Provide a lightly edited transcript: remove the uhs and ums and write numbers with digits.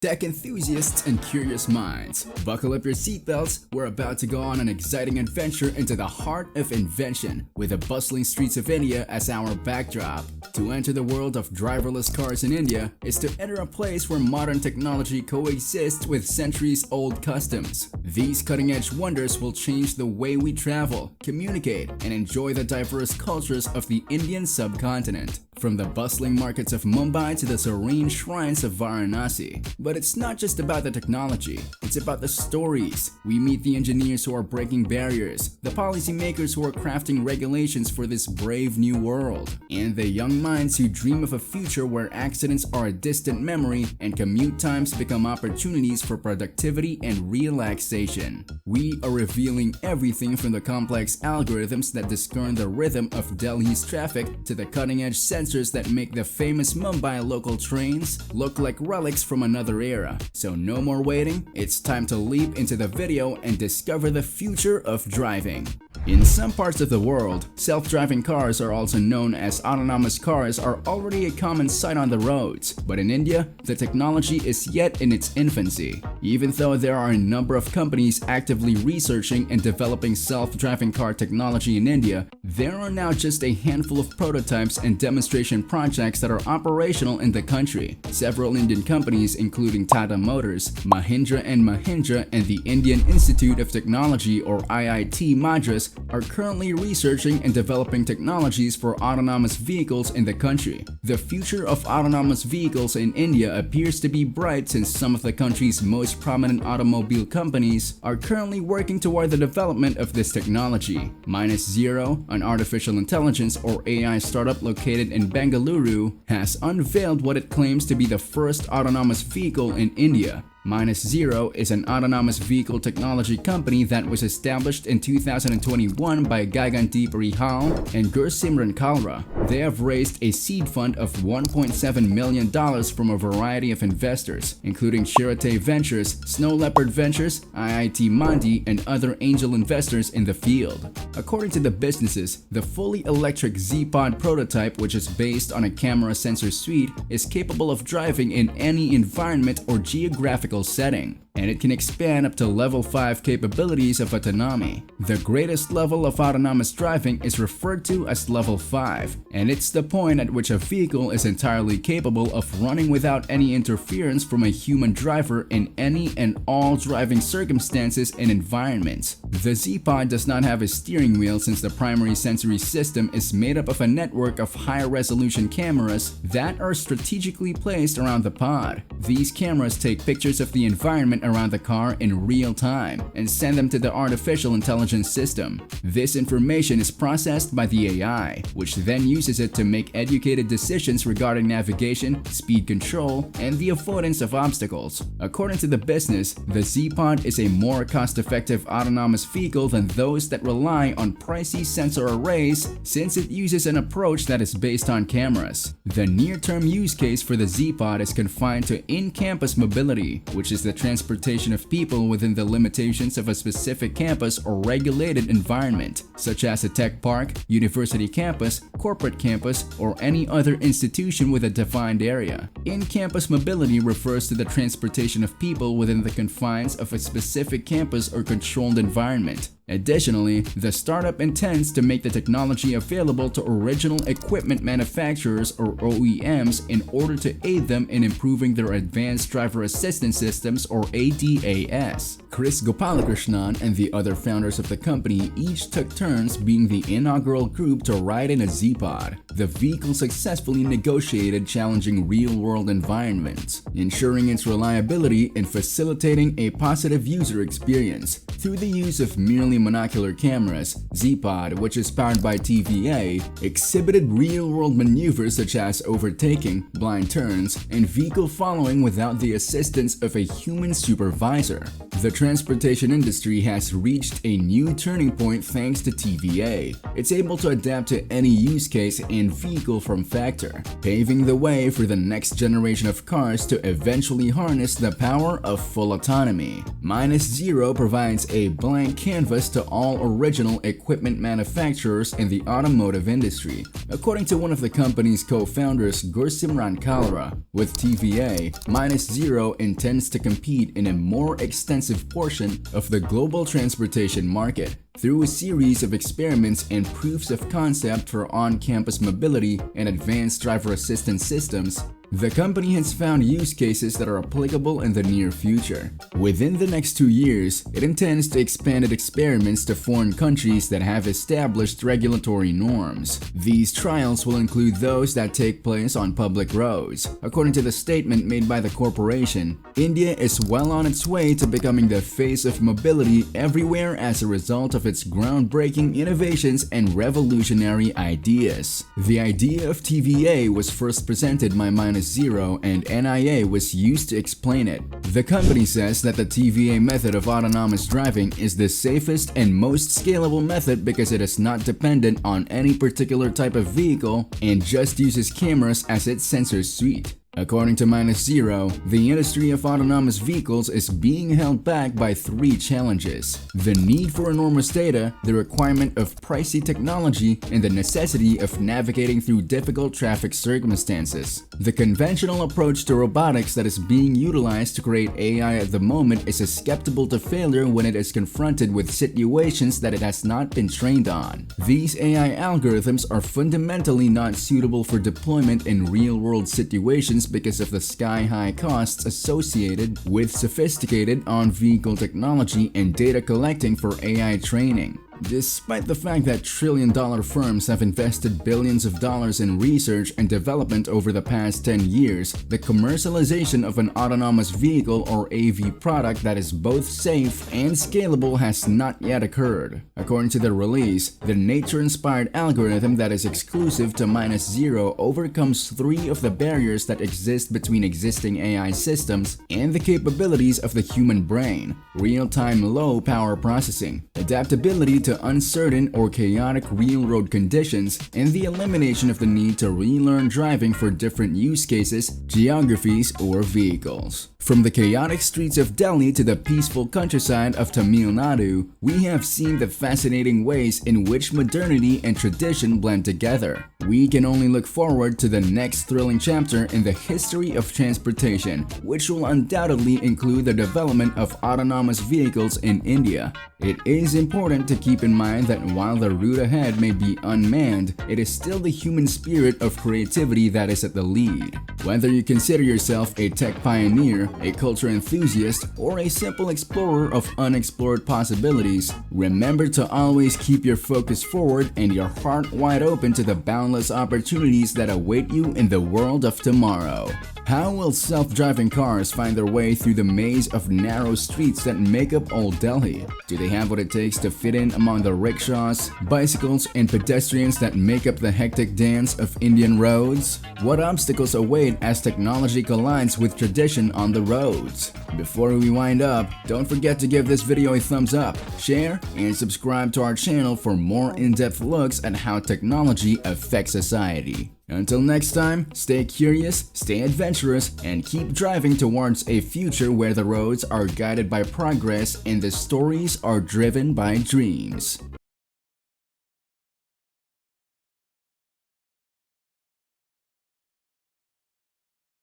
Tech enthusiasts and curious minds, buckle up your seatbelts. We're about to go on an exciting adventure into the heart of invention with the bustling streets of India as our backdrop. To enter the world of driverless cars in India is to enter a place where modern technology coexists with centuries-old customs. These cutting-edge wonders will change the way we travel, communicate, and enjoy the diverse cultures of the Indian subcontinent. From the bustling markets of Mumbai to the serene shrines of Varanasi. But it's not just about the technology, it's about the stories. We meet the engineers who are breaking barriers, the policymakers who are crafting regulations for this brave new world, and the young minds who dream of a future where accidents are a distant memory and commute times become opportunities for productivity and relaxation. We are revealing everything from the complex algorithms that discern the rhythm of Delhi's traffic to the cutting-edge sensors that make the famous Mumbai local trains look like relics from another era. So no more waiting, it's time to leap into the video and discover the future of driving. In some parts of the world, self-driving cars, are also known as autonomous cars, are already a common sight on the roads, but in India, the technology is yet in its infancy. Even though there are a number of companies actively researching and developing self-driving car technology in India, there are now just a handful of prototypes and demonstration projects that are operational in the country. Several Indian companies, including Tata Motors, Mahindra & Mahindra, and the Indian Institute of Technology or IIT Madras, are currently researching and developing technologies for autonomous vehicles in the country. The future of autonomous vehicles in India appears to be bright since some of the country's most prominent automobile companies are currently working toward the development of this technology. Minus Zero, an artificial intelligence or AI startup located in Bengaluru, has unveiled what it claims to be the first autonomous vehicle in India. Minus Zero is an autonomous vehicle technology company that was established in 2021 by Gagandeep Rihal and Gursimran Kalra. They have raised a seed fund of $1.7 million from a variety of investors, including Shirate Ventures, Snow Leopard Ventures, IIT Mandi, and other angel investors in the field. According to the businesses, the fully electric ZPod prototype, which is based on a camera sensor suite, is capable of driving in any environment or geographical setting, and it can expand up to level 5 capabilities of autonomy. The greatest level of autonomous driving is referred to as level 5, and it's the point at which a vehicle is entirely capable of running without any interference from a human driver in any and all driving circumstances and environments. The ZPod does not have a steering wheel since the primary sensory system is made up of a network of high-resolution cameras that are strategically placed around the pod. These cameras take pictures of the environment around the car in real time and send them to the artificial intelligence system. This information is processed by the AI, which then uses it to make educated decisions regarding navigation, speed control, and the avoidance of obstacles. According to the business, the ZPod is a more cost-effective autonomous vehicle than those that rely on pricey sensor arrays since it uses an approach that is based on cameras. The near-term use case for the ZPod is confined to in-campus mobility, which is the transportation of people within the limitations of a specific campus or regulated environment, such as a tech park, university campus, corporate campus, or any other institution with a defined area. In-campus mobility refers to the transportation of people within the confines of a specific campus or controlled environment. Additionally, the startup intends to make the technology available to original equipment manufacturers or OEMs in order to aid them in improving their advanced driver assistance systems or ADAS. Chris Gopalakrishnan and the other founders of the company each took turns being the inaugural group to ride in a ZPod. The vehicle successfully negotiated challenging real-world environments, ensuring its reliability and facilitating a positive user experience. Through the use of merely monocular cameras, ZPod, which is powered by TVA, exhibited real-world maneuvers such as overtaking, blind turns, and vehicle following without the assistance of a human supervisor. The transportation industry has reached a new turning point thanks to TVA. It's able to adapt to any use case and vehicle form factor, paving the way for the next generation of cars to eventually harness the power of full autonomy. Minus Zero provides a blank canvas to all original equipment manufacturers in the automotive industry. According to one of the company's co-founders, Gursimran Kalra, with TVA, -0 intends to compete in a more extensive portion of the global transportation market through a series of experiments and proofs of concept for on-campus mobility and advanced driver assistance systems. The company has found use cases that are applicable in the near future. Within the next 2 years, it intends to expand its experiments to foreign countries that have established regulatory norms. These trials will include those that take place on public roads. According to the statement made by the corporation, India is well on its way to becoming the face of mobility everywhere as a result of its groundbreaking innovations and revolutionary ideas. The idea of TVA was first presented by -0 and NIA was used to explain it. The company says that the TVA method of autonomous driving is the safest and most scalable method because it is not dependent on any particular type of vehicle and just uses cameras as its sensor suite. According to -0, the industry of autonomous vehicles is being held back by 3 challenges: the need for enormous data, the requirement of pricey technology, and the necessity of navigating through difficult traffic circumstances. The conventional approach to robotics that is being utilized to create AI at the moment is susceptible to failure when it is confronted with situations that it has not been trained on. These AI algorithms are fundamentally not suitable for deployment in real-world situations because of the sky-high costs associated with sophisticated on-vehicle technology and data collecting for AI training. Despite the fact that trillion-dollar firms have invested billions of dollars in research and development over the past 10 years, the commercialization of an autonomous vehicle or AV product that is both safe and scalable has not yet occurred. According to the release, the nature-inspired algorithm that is exclusive to -0 overcomes 3 of the barriers that exist between existing AI systems and the capabilities of the human brain: real-time low-power processing, adaptability to uncertain or chaotic real-road conditions, and the elimination of the need to relearn driving for different use cases, geographies, or vehicles. From the chaotic streets of Delhi to the peaceful countryside of Tamil Nadu, we have seen the fascinating ways in which modernity and tradition blend together. We can only look forward to the next thrilling chapter in the history of transportation, which will undoubtedly include the development of autonomous vehicles in India. It is important to keep in mind that while the route ahead may be unmanned, it is still the human spirit of creativity that is at the lead. Whether you consider yourself a tech pioneer, a culture enthusiast, or a simple explorer of unexplored possibilities, remember to always keep your focus forward and your heart wide open to the boundless opportunities that await you in the world of tomorrow. How will self-driving cars find their way through the maze of narrow streets that make up Old Delhi? Do they have what it takes to fit in among the rickshaws, bicycles, and pedestrians that make up the hectic dance of Indian roads? What obstacles await as technology collides with tradition on the roads? Before we wind up, don't forget to give this video a thumbs up, share, and subscribe to our channel for more in-depth looks at how technology affects society. Until next time, stay curious, stay adventurous, and keep driving towards a future where the roads are guided by progress and the stories are driven by dreams.